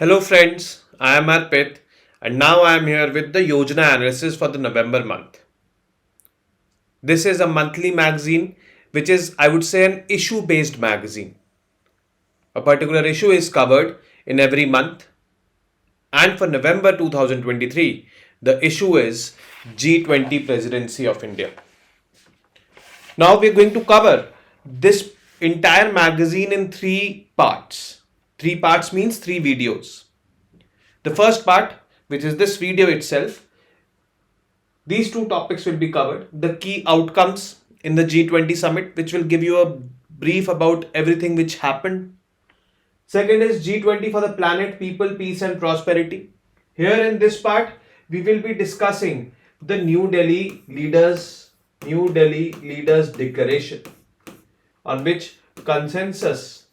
Hello friends, I am Arpit and now I am here with the Yojana analysis for the November month. This is a monthly magazine which is, I would say, an issue based magazine. A particular issue is covered in every month, and for November 2023, the issue is G20 Presidency of India. Now we are going to cover this entire magazine in three parts. Three parts means three videos. The first part, which is this video itself, these two topics will be covered. The key outcomes in the G20 summit, which will give you a brief about everything which happened. Second is G20 for the planet, people, peace and prosperity. Here in this part, we will be discussing the New Delhi Leaders Declaration, on which consensus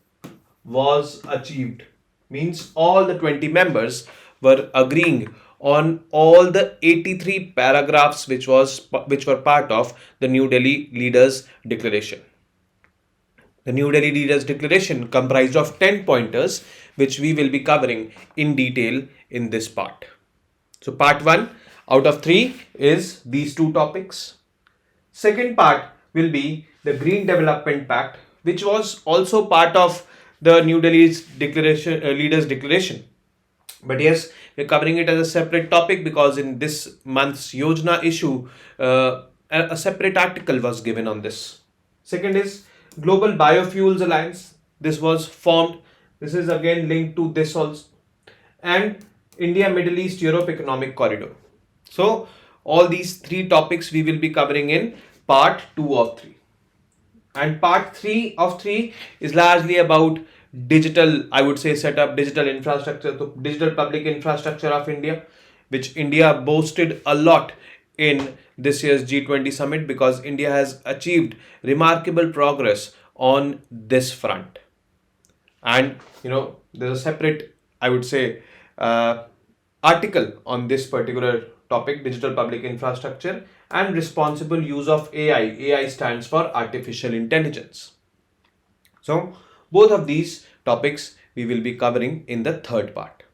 was achieved. Means all the 20 members were agreeing on all the 83 paragraphs which were part of the New Delhi Leaders Declaration. The New Delhi Leaders Declaration comprised of 10 pointers which we will be covering in detail in this part. So part 1 out of 3 is these two topics. Second part will be the Green Development Pact, which was also part of the New Delhi's declaration, Leaders Declaration. But yes, we're covering it as a separate topic because in this month's Yojana issue, a separate article was given on this. Second is Global Biofuels Alliance. This was formed. This is again linked to this also. And India, Middle East, Europe Economic Corridor. So all these three topics we will be covering in part 2 of 3. And part 3 of 3 is largely about digital, I would say, set up digital infrastructure, the digital public infrastructure of India, which India boasted a lot in this year's G20 summit because India has achieved remarkable progress on this front. And there's a separate, I would say, article on this particular topic, digital public infrastructure and responsible use of AI. AI stands for artificial intelligence. So both of these topics we will be covering in the third part.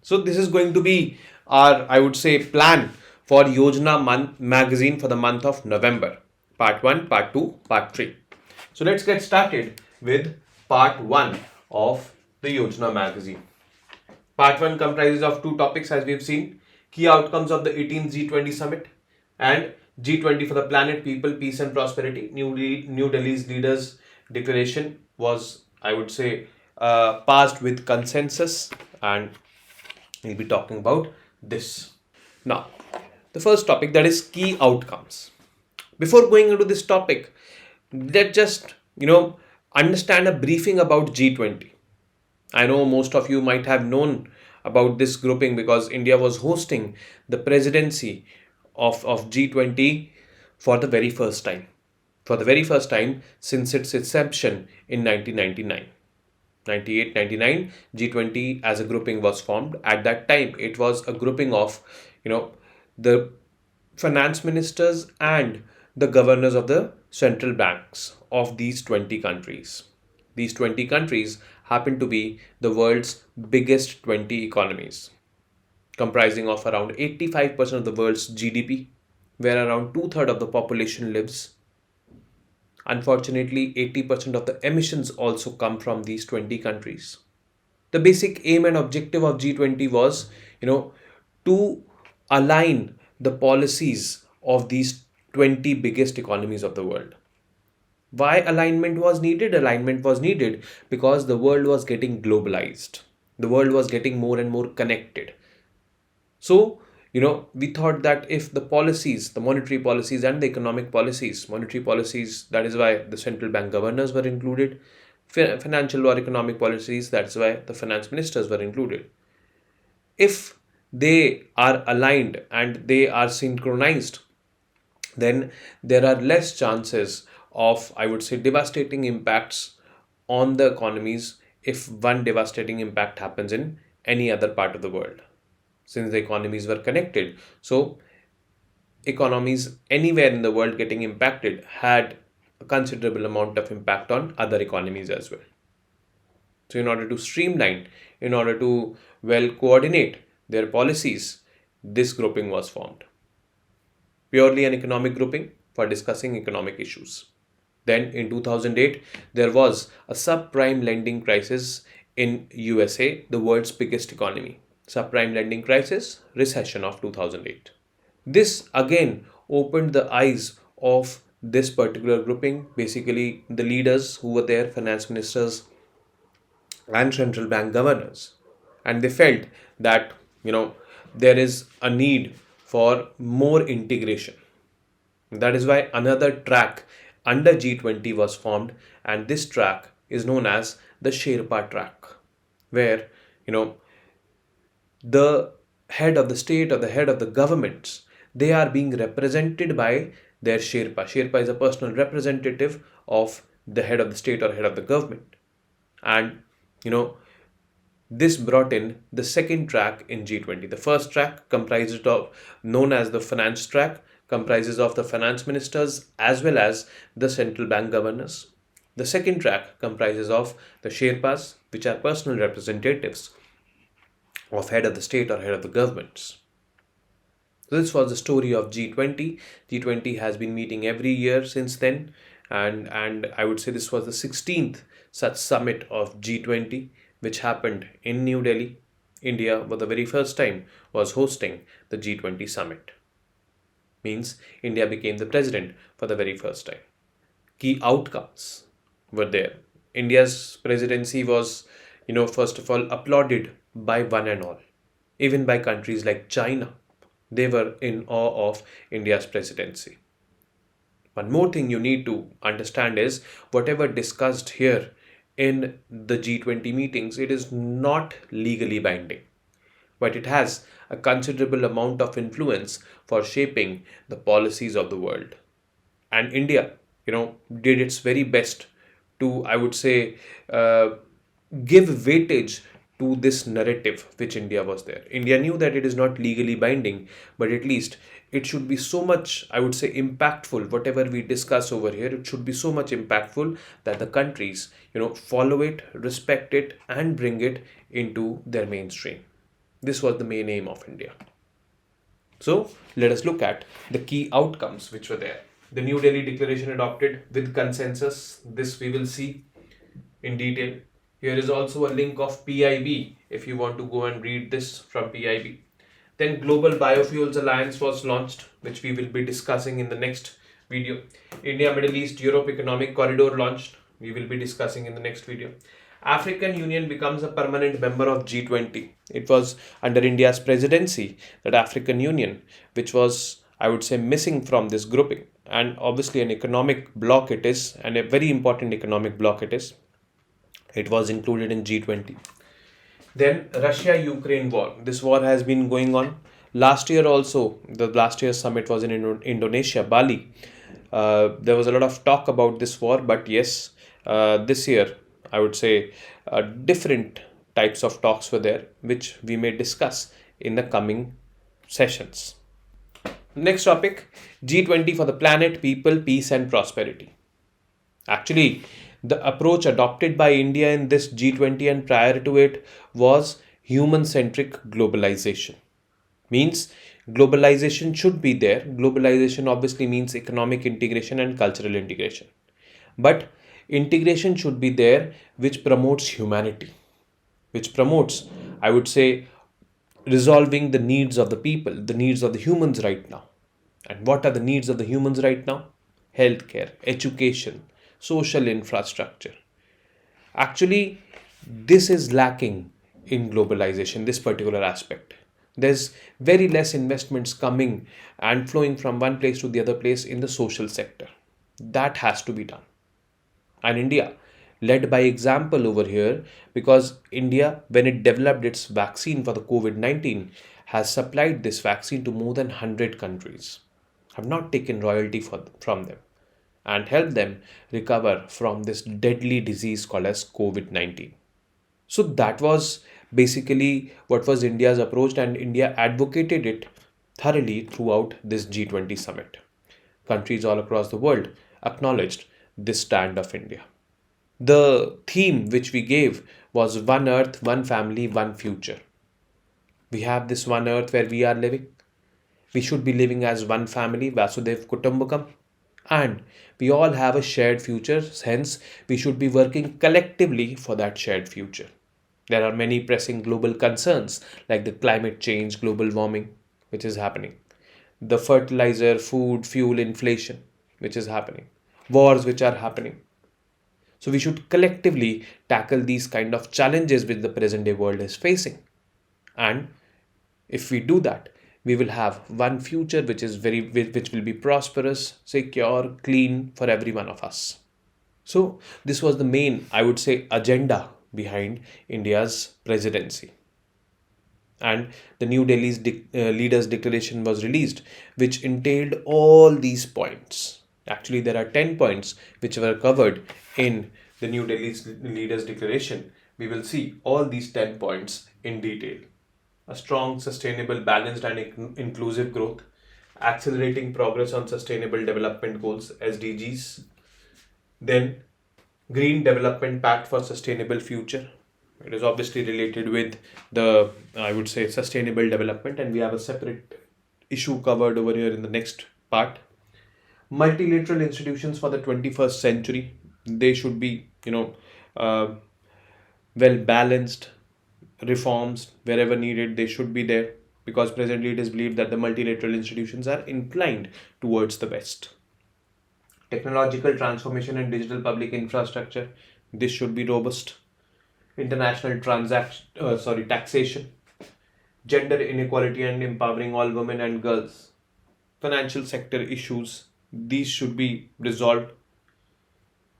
So this is going to be our, I would say, plan for Yojana magazine for the month of November. Part 1, Part 2, Part 3. So let's get started with Part 1 of the Yojana magazine. Part 1 comprises of two topics as we've seen. Key outcomes of the 18th G20 summit and G20 for the planet, people, peace and prosperity. New Delhi's Leaders Declaration was, I would say, passed with consensus, and we'll be talking about this. Now, the first topic, that is key outcomes. Before going into this topic, let's just, understand a briefing about G20. I know most of you might have known about this grouping because India was hosting the presidency of G20 for the very first time. For the very first time since its inception in 1999. 98-99, G20 as a grouping was formed. At that time, it was a grouping of, the finance ministers and the governors of the central banks of these 20 countries. These 20 countries happen to be the world's biggest 20 economies, comprising of around 85% of the world's GDP, where around 2/3 of the population lives. Unfortunately, 80% of the emissions also come from these 20 countries. The basic aim and objective of G20 was, to align the policies of these 20 biggest economies of the world. Why alignment was needed? Alignment was needed because the world was getting globalized. The world was getting more and more connected. So, we thought that if the policies, the monetary policies and the economic policies, monetary policies, that is why the central bank governors were included, financial or economic policies, that's why the finance ministers were included. If they are aligned and they are synchronized, then there are less chances of, I would say, devastating impacts on the economies if one devastating impact happens in any other part of the world. Since the economies were connected, so economies anywhere in the world getting impacted had a considerable amount of impact on other economies as well. So in order to streamline, in order to well coordinate their policies, this grouping was formed. Purely an economic grouping for discussing economic issues. Then in 2008, there was a subprime lending crisis in USA, the world's biggest economy. Subprime lending crisis, recession of 2008. This again opened the eyes of this particular grouping, basically the leaders who were there, finance ministers and central bank governors. And they felt that, there is a need for more integration. That is why another track under G20 was formed, and this track is known as the Sherpa track, where the head of the state or the head of the governments, they are being represented by their Sherpa. Sherpa is a personal representative of the head of the state or head of the government. And this brought in the second track in G20. The first track comprises of, known as the finance track, comprises of the finance ministers as well as the central bank governors. The second track comprises of the Sherpas, which are personal representatives of head of the state or head of the governments. So this was the story of G20. G20 has been meeting every year since then, and I would say this was the 16th such summit of G20, which happened in New Delhi. India, for the very first time, was hosting the G20 summit. Means India became the president for the very first time. Key outcomes were there. India's presidency was, first of all, applauded by one and all. Even by countries like China, they were in awe of India's presidency. One more thing you need to understand is whatever discussed here in the G20 meetings, it is not legally binding, but it has a considerable amount of influence for shaping the policies of the world. And India, did its very best to, I would say, give weightage to this narrative which India was there. India knew that it is not legally binding, but at least it should be so much, I would say, impactful. Whatever we discuss over here, it should be so much impactful that the countries, follow it, respect it, and bring it into their mainstream. This was the main aim of India. So let us look at the key outcomes which were there. The New Delhi Declaration adopted with consensus. This we will see in detail. Here is also a link of PIB if you want to go and read this from PIB. Then Global Biofuels Alliance was launched, which we will be discussing in the next video. India, Middle East, Europe Economic Corridor launched. We will be discussing in the next video. African Union becomes a permanent member of G20. It was under India's presidency that African Union, which was, I would say, missing from this grouping, and obviously an economic bloc it is, and a very important economic bloc it is. It was included in G20. Then Russia-Ukraine war. This war has been going on. Last year also, the last year's summit was in Indonesia, Bali. There was a lot of talk about this war, but yes, this year, I would say, different types of talks were there, which we may discuss in the coming sessions. Next topic, G20 for the planet, people, peace and prosperity. Actually, the approach adopted by India in this G20 and prior to it was human-centric globalization. Means globalization should be there. Globalization obviously means economic integration and cultural integration. But integration should be there which promotes humanity, which promotes, I would say, resolving the needs of the people, the needs of the humans right now. And what are the needs of the humans right now? Healthcare, education, social infrastructure. Actually, this is lacking in globalization, this particular aspect. There's very less investments coming and flowing from one place to the other place in the social sector. That has to be done. And India led by example over here, because India, when it developed its vaccine for the COVID-19, has supplied this vaccine to more than 100 countries, have not taken royalty from them, and helped them recover from this deadly disease called as COVID-19. So that was basically what was India's approach, and India advocated it thoroughly throughout this G20 summit. Countries all across the world acknowledged this stand of India. The theme which we gave was one earth, one family, one future. We have this one earth where we are living. We should be living as one family, Vasudev Kutumbakam. And we all have a shared future, hence, we should be working collectively for that shared future. There are many pressing global concerns like the climate change, global warming, which is happening, the fertilizer, food, fuel inflation, which is happening, wars which are happening. So we should collectively tackle these kind of challenges which the present day world is facing. And if we do that, we will have one future which will be prosperous, secure, clean for every one of us. So this was the main, I would say, agenda behind India's presidency. And the New Delhi's leaders' declaration was released, which entailed all these points. Actually, there are 10 points which were covered in the New Delhi's leaders' declaration. We will see all these 10 points in detail. A strong, sustainable, balanced, and inclusive growth, accelerating progress on Sustainable Development Goals (SDGs), then Green Development Pact for Sustainable Future. It is obviously related with the, I would say, sustainable development, and we have a separate issue covered over here in the next part. Multilateral institutions for the 21st century. They should be, well balanced. Reforms wherever needed, they should be there, because presently it is believed that the multilateral institutions are inclined towards the West. Technological transformation and digital public infrastructure, this should be robust. International taxation, gender inequality and empowering all women and girls, financial sector issues, these should be resolved.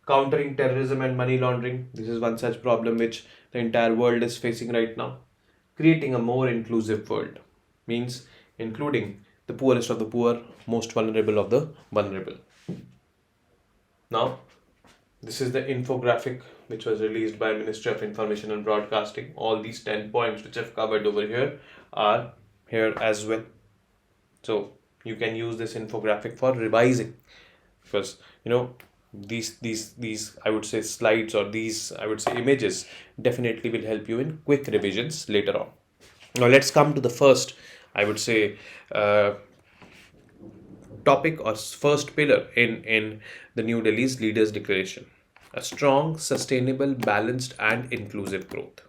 Countering terrorism and money laundering, this is one such problem which the entire world is facing right now. Creating a more inclusive world means including the poorest of the poor, most vulnerable of the vulnerable. Now, this is the infographic which was released by Ministry of Information and Broadcasting. All these 10 points which I've covered over here are here as well. So you can use this infographic for revising, because these I would say slides, or these I would say images, definitely will help you in quick revisions later on. Now let's come to the first, I would say, topic or first pillar in the New Delhi's leaders' declaration: a strong, sustainable, balanced, and inclusive growth.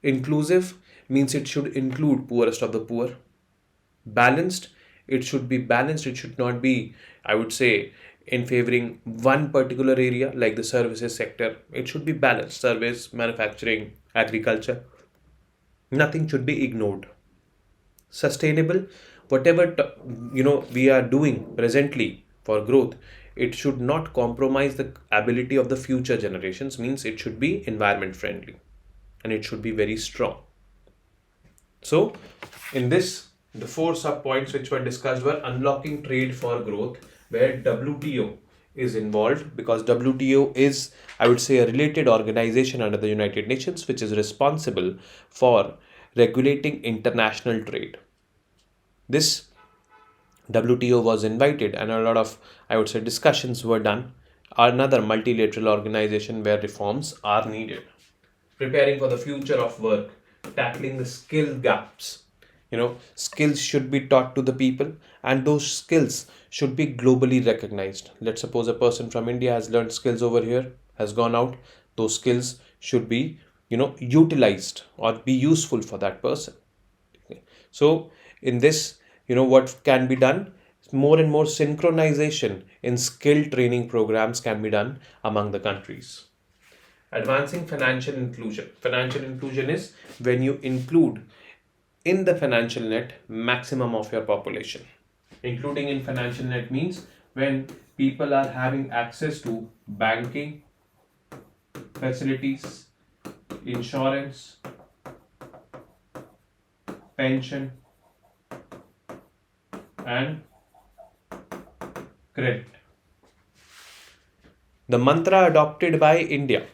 Inclusive means it should include poorest of the poor. Balanced, it should be balanced. It should not be, I would say, in favoring one particular area like the services sector. It should be balanced. Service, manufacturing, agriculture. Nothing should be ignored. Sustainable, whatever we are doing presently for growth, it should not compromise the ability of the future generations. Means it should be environment friendly, and it should be very strong. So in this, the 4 sub points which were discussed were unlocking trade for growth, where WTO is involved, because WTO is, I would say, a related organization under the United Nations which is responsible for regulating international trade. This WTO was invited, and a lot of, I would say, discussions were done. Another multilateral organization where reforms are needed. Preparing for the future of work, tackling the skill gaps. Skills should be taught to the people, and those skills should be globally recognized. Let's suppose a person from India has learned skills over here, has gone out. Those skills should be, utilized or be useful for that person. Okay. So in this, what can be done? More and more synchronization in skill training programs can be done among the countries. Advancing financial inclusion. Financial inclusion is when you include in the financial net maximum of your population. Including in financial net means when people are having access to banking facilities, insurance, pension, and credit. The mantra adopted by India,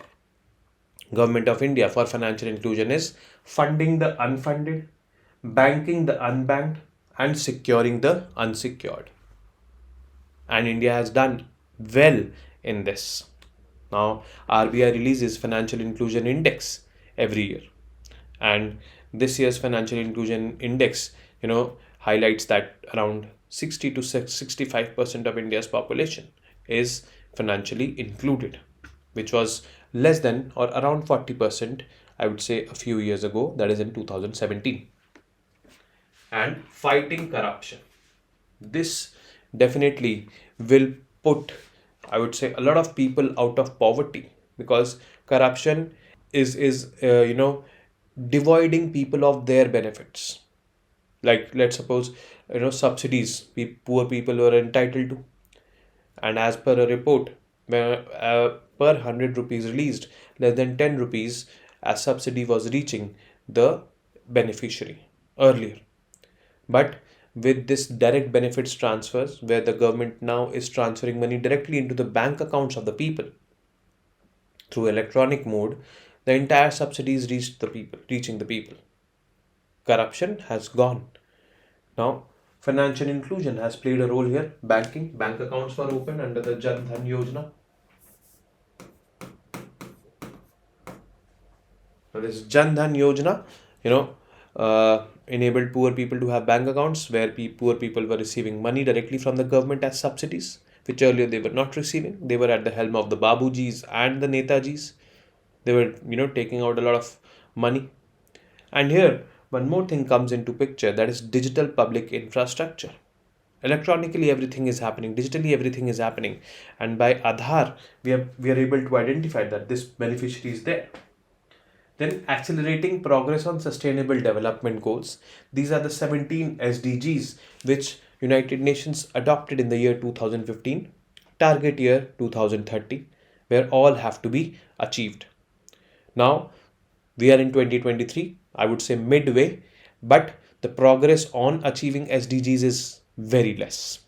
Government of India, for financial inclusion is funding the unfunded, banking the unbanked, and securing the unsecured. And India has done well in this. Now, RBI releases Financial Inclusion Index every year, and this year's Financial Inclusion Index, highlights that around 60 to 65% of India's population is financially included, which was less than or around 40%, I would say, a few years ago, that is in 2017. And fighting corruption. This definitely will put, I would say, a lot of people out of poverty, because corruption is dividing people of their benefits. Like, let's suppose, subsidies poor people were entitled to, and as per a report, where per 100 rupees released, less than 10 rupees as subsidy was reaching the beneficiary earlier. But with this direct benefits transfers, where the government now is transferring money directly into the bank accounts of the people through electronic mode, the entire subsidy is reaching the people. Corruption has gone. Now, financial inclusion has played a role here. Bank accounts were opened under the Jan Dhan Yojana. Now, this Jan Dhan Yojana, enabled poor people to have bank accounts where poor people were receiving money directly from the government as subsidies, which earlier they were not receiving. They were at the helm of the Babujis and the Netajis. They were, taking out a lot of money. And here, one more thing comes into picture, that is digital public infrastructure. Electronically, everything is happening. Digitally, everything is happening. And by Aadhaar, we are able to identify that this beneficiary is there. Then accelerating progress on sustainable development goals. These are the 17 SDGs which United Nations adopted in the year 2015, target year 2030, where all have to be achieved. Now, we are in 2023, I would say midway, but the progress on achieving SDGs is very less.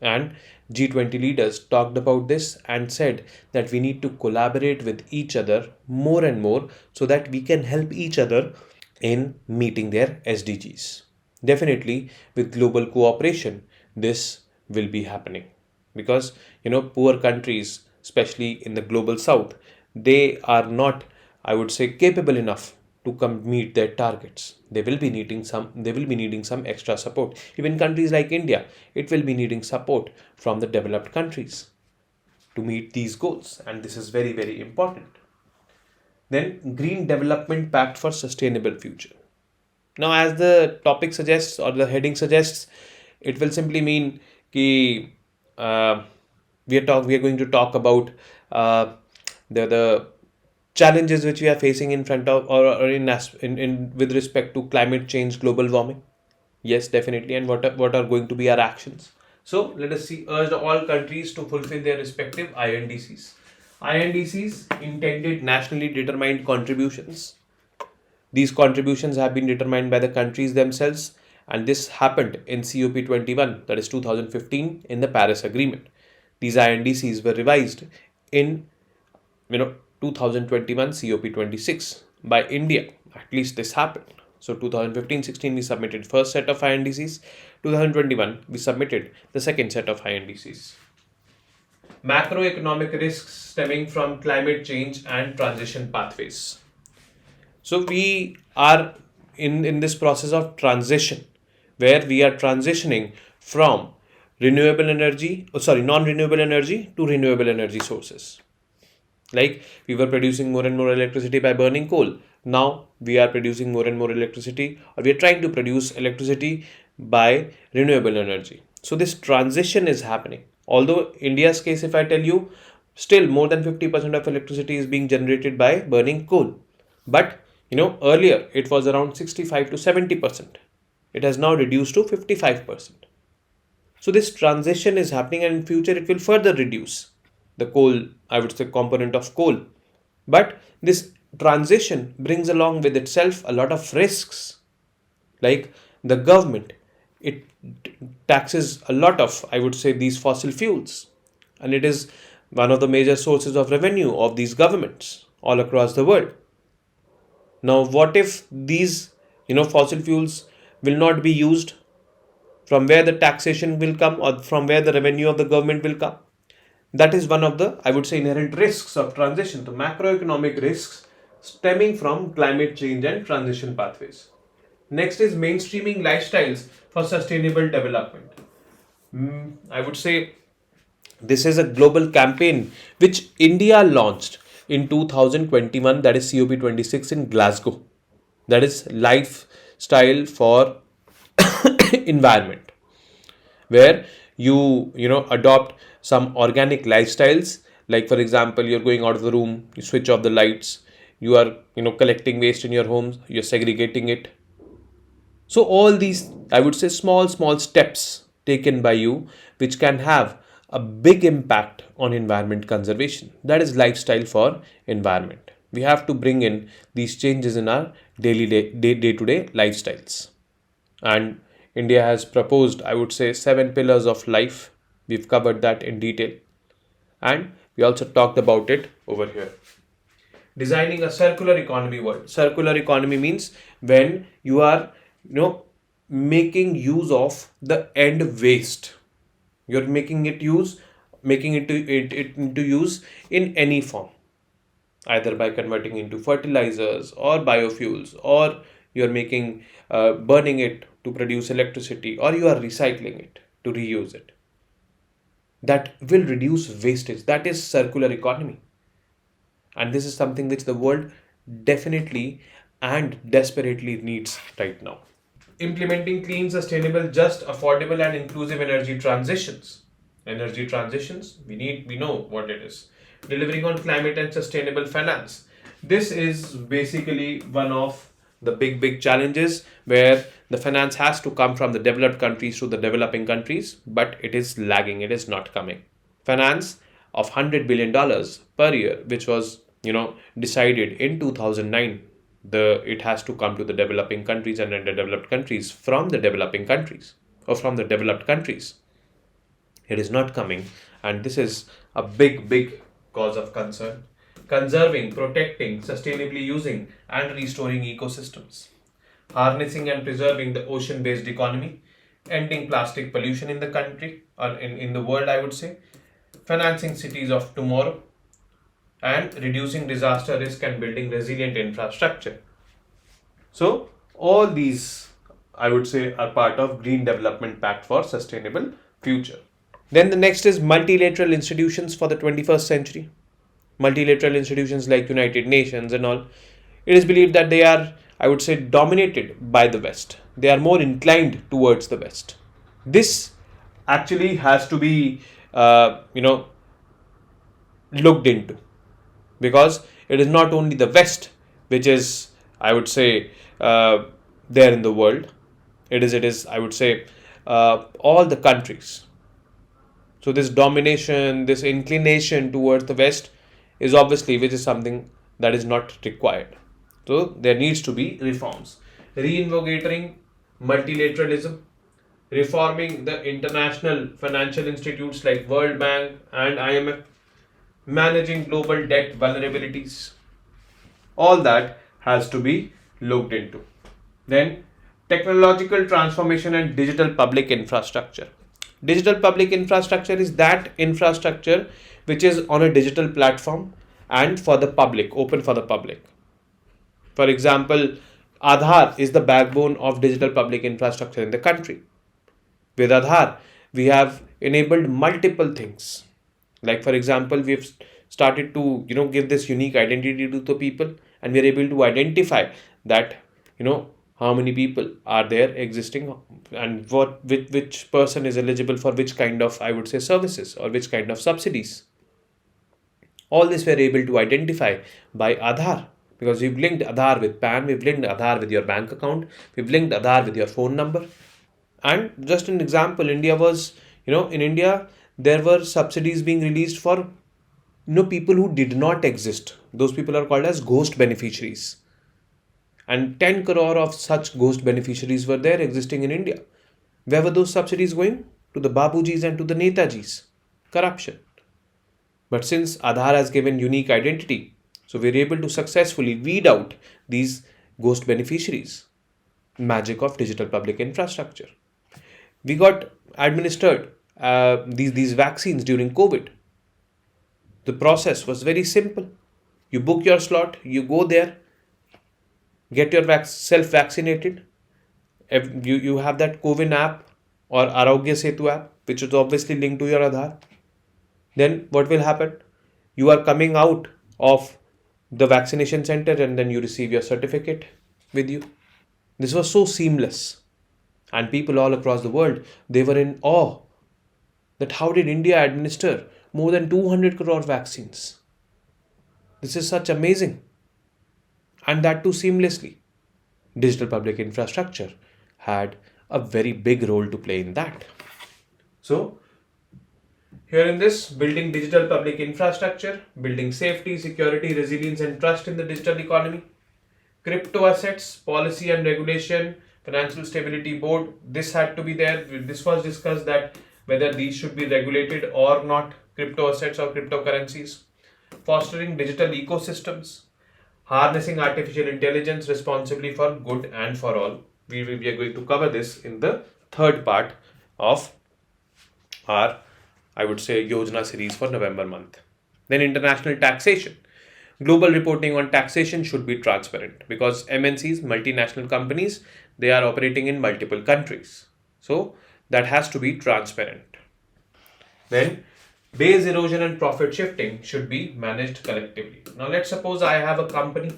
And G20 leaders talked about this and said that we need to collaborate with each other more and more so that we can help each other in meeting their SDGs. Definitely, with global cooperation, this will be happening, because poor countries, especially in the global south, they are not, I would say, capable enough to come meet their targets. They will be needing some extra support. Even countries like India, it will be needing support from the developed countries to meet these goals, and this is very, very important. Then, Green Development Pact for Sustainable Future. Now, as the topic suggests or the heading suggests, it will simply mean कि we are going to talk about the challenges which we are facing in front of or in with respect to climate change, global warming. Yes, definitely. And what are going to be our actions? So let us see. Urge all countries to fulfill their respective INDCs. INDCs, intended nationally determined contributions. These contributions have been determined by the countries themselves, and this happened in COP21, that is 2015, in the Paris Agreement. These INDCs were revised in 2021 COP26 by India. At least this happened. So 2015-16 we submitted first set of INDCs. 2021 we submitted the second set of INDCs. Macroeconomic risks stemming from climate change and transition pathways. So we are in this process of transition, where we are transitioning from non-renewable energy to renewable energy sources. Like, we were producing more and more electricity by burning coal. Now we are producing more and more electricity, or we are trying to produce electricity by renewable energy. So this transition is happening. Although India's case, if I tell you, still more than 50% of electricity is being generated by burning coal. But earlier it was around 65 to 70%. It has now reduced to 55%. So this transition is happening, and in future it will further reduce the coal, I would say, component of coal. But this transition brings along with itself a lot of risks. Like, the government, it taxes a lot of, I would say, these fossil fuels, and it is one of the major sources of revenue of these governments all across the world. Now, what if these fossil fuels will not be used? From where the taxation will come, or from where the revenue of the government will come? That is one of the, I would say, inherent risks of transition, the macroeconomic risks stemming from climate change and transition pathways. Next is mainstreaming lifestyles for sustainable development. I would say this is a global campaign which India launched in 2021, that is COP26 in Glasgow. That is lifestyle for environment, where you adopt some organic lifestyles, like for example you're going out of the room, you switch off the lights, you are collecting waste in your homes, you're segregating it. So all these, I would say, small steps taken by you which can have a big impact on environment conservation. That is lifestyle for environment. We have to bring in these changes in our day-to-day lifestyles. And India has proposed, I would say, 7 pillars of life. We've covered that in detail. And we also talked about it over here. Designing a circular economy world. Circular economy means when you are, making use of the end waste. You're making it into use in any form, either by converting into fertilizers or biofuels, or you're making burning it to produce electricity, or you are recycling it to reuse it. That will reduce wastage. That is circular economy. And this is something which the world definitely and desperately needs right now. Implementing clean, sustainable, just, affordable, and inclusive energy transitions. Energy transitions, we know what it is. Delivering on climate and sustainable finance. This is basically one of the big challenges where the finance has to come from the developed countries to the developing countries, but it is lagging, it is not coming. Finance of $100 billion per year, which was decided in 2009, it has to come to the developing countries and underdeveloped countries from the developing countries or from the developed countries. It is not coming, and this is a big cause of concern. Conserving, protecting, sustainably using, and restoring ecosystems. Harnessing and preserving the ocean-based economy. Ending plastic pollution in the country, or in the world, I would say. Financing cities of tomorrow. And reducing disaster risk and building resilient infrastructure. So, all these, I would say, are part of Green Development Pact for Sustainable Future. Then the next is multilateral institutions for the 21st century. Multilateral institutions like United Nations and all. It is believed that they are, I would say, dominated by the West. They are more inclined towards the West. This actually has to be, looked into, because it is not only the West which is, I would say, there in the world. It is, I would say, all the countries. So this domination, this inclination towards the West is obviously, which is something that is not required. So there needs to be reforms. Reinvigorating multilateralism, reforming the international financial institutes like World Bank and IMF, managing global debt vulnerabilities. All that has to be looked into. Then technological transformation and digital public infrastructure. Digital public infrastructure is that infrastructure which is on a digital platform and for the public, open for the public. For example, Aadhaar is the backbone of digital public infrastructure in the country. With Aadhaar, we have enabled multiple things. Like for example, we've started to give this unique identity to the people, and we are able to identify that how many people are there existing and which person is eligible for which kind of, I would say, services or which kind of subsidies. All this we are able to identify by Aadhaar, because we've linked Aadhaar with PAN, we've linked Aadhaar with your bank account, we've linked Aadhaar with your phone number. And just an example, India was, in India, there were subsidies being released for people who did not exist. Those people are called as ghost beneficiaries. And 10 crore of such ghost beneficiaries were there existing in India. Where were those subsidies going? To the Babujis and to the Netajis. Corruption. But since Aadhaar has given unique identity, so we're able to successfully weed out these ghost beneficiaries. Magic of digital public infrastructure. We got administered these vaccines during COVID. The process was very simple. You book your slot, you go there, get your self vaccinated. If you have that COVID app or Arogya Setu app, which is obviously linked to your Aadhaar. Then what will happen? You are coming out of the vaccination center and then you receive your certificate with you. This was so seamless. And people all across the world, they were in awe that how did India administer more than 200 crore vaccines? This is such amazing. And that too seamlessly. Digital public infrastructure had a very big role to play in that. So, here in this, building digital public infrastructure, building safety, security, resilience, and trust in the digital economy, crypto assets, policy and regulation, financial stability board, this had to be there. This was discussed that whether these should be regulated or not, crypto assets or cryptocurrencies, fostering digital ecosystems, harnessing artificial intelligence responsibly for good and for all. We are going to cover this in the third part of our, I would say, Yojana series for November month. Then international taxation. Global reporting on taxation should be transparent because MNCs, multinational companies, they are operating in multiple countries. So that has to be transparent. Then base erosion and profit shifting should be managed collectively. Now let's suppose I have a company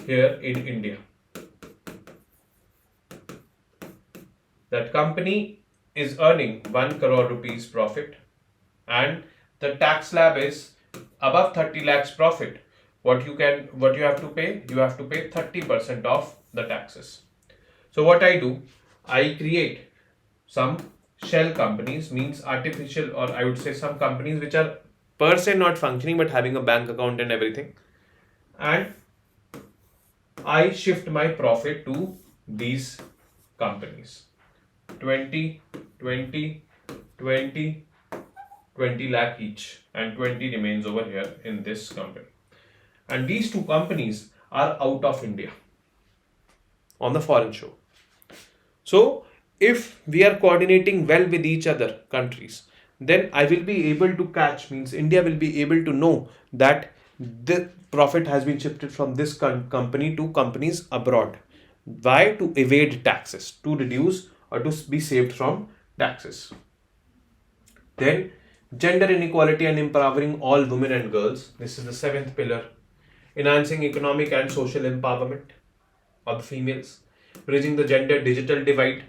here in India. That company is earning 1 crore rupees profit and the tax slab is above 30 lakhs profit. What you have to pay? You have to pay 30% of the taxes. So what I do, I create some shell companies, means artificial, or I would say some companies which are per se not functioning but having a bank account and everything, and I shift my profit to these companies. 20 lakh each, and 20 remains over here in this company. And these two companies are out of India on the foreign show. So if we are coordinating well with each other countries, then I will be able to catch, means India will be able to know that the profit has been shifted from this company to companies abroad. Why? To evade taxes, to reduce or to be saved from taxes. Then gender inequality and empowering all women and girls. This is the seventh pillar. Enhancing economic and social empowerment of the females. Bridging the gender digital divide.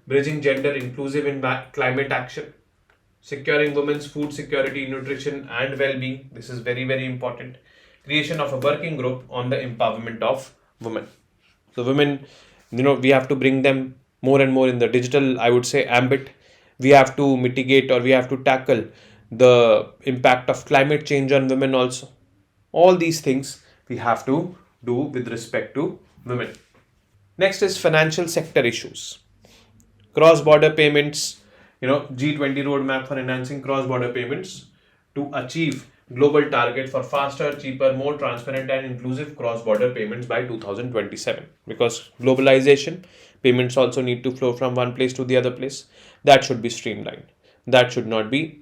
Bridging gender inclusive in climate action. Securing women's food security, nutrition and well-being. This is very, very important. Creation of a working group on the empowerment of women. So women, we have to bring them more and more in the digital, I would say, ambit. We have to mitigate or we have to tackle the impact of climate change on women also. All these things we have to do with respect to women. Next is financial sector issues. Cross-border payments, G20 roadmap for enhancing cross-border payments to achieve global target for faster, cheaper, more transparent and inclusive cross-border payments by 2027. Because globalization, payments also need to flow from one place to the other place. That should be streamlined. That should not be,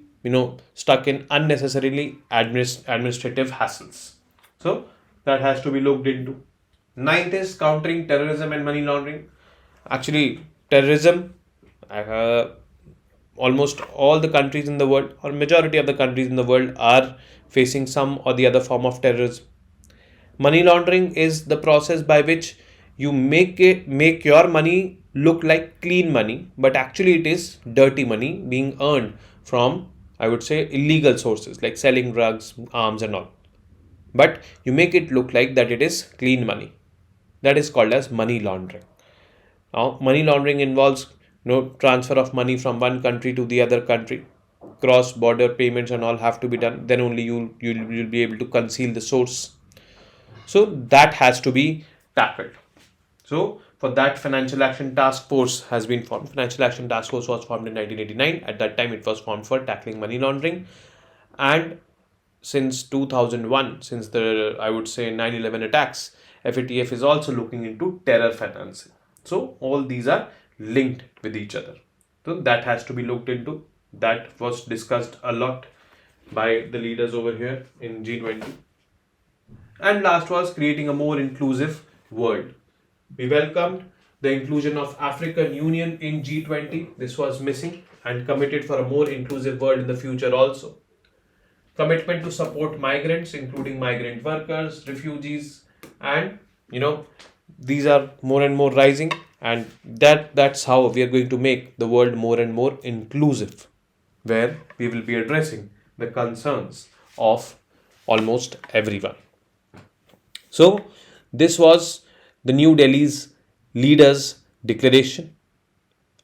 stuck in unnecessarily administrative hassles. So that has to be looked into. Ninth is countering terrorism and money laundering. Actually, terrorism, almost all the countries in the world or majority of the countries in the world are facing some or the other form of terrorism. Money laundering is the process by which you make your money look like clean money, but actually it is dirty money being earned from, I would say, illegal sources like selling drugs, arms and all. But you make it look like that it is clean money. That is called as money laundering. Now, money laundering involves transfer of money from one country to the other country. Cross-border payments and all have to be done. Then only you'll be able to conceal the source. So that has to be tackled. So for that, Financial Action Task Force has been formed. Financial Action Task Force was formed in 1989. At that time, it was formed for tackling money laundering. And since 2001, since the, I would say, 9/11 attacks, FATF is also looking into terror financing. So all these are linked with each other. So that has to be looked into. That was discussed a lot by the leaders over here in G20. And last was creating a more inclusive world. We welcomed the inclusion of African Union in G20. This was missing, and committed for a more inclusive world in the future also. Commitment to support migrants, including migrant workers, refugees, and you know these are more and more rising, and that's how we are going to make the world more and more inclusive, where we will be addressing the concerns of almost everyone. So, this was the New Delhi's leaders' declaration,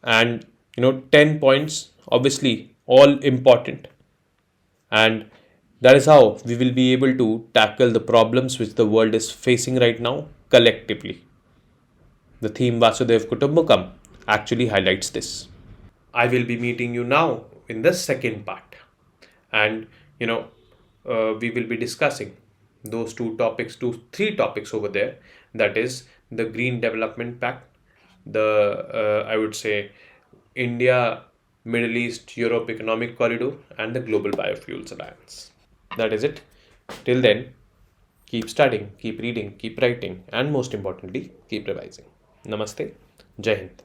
and 10 points, obviously, all important. And that is how we will be able to tackle the problems which the world is facing right now collectively. The theme Vasudev Kutumbakam actually highlights this. I will be meeting you now in the second part, and we will be discussing those three topics over there. That is the Green Development Pact, the I would say India, Middle East, Europe Economic Corridor, and the Global Biofuels Alliance. That is it. Till then, keep studying, keep reading, keep writing, and most importantly, keep revising. Namaste. Jai Hind.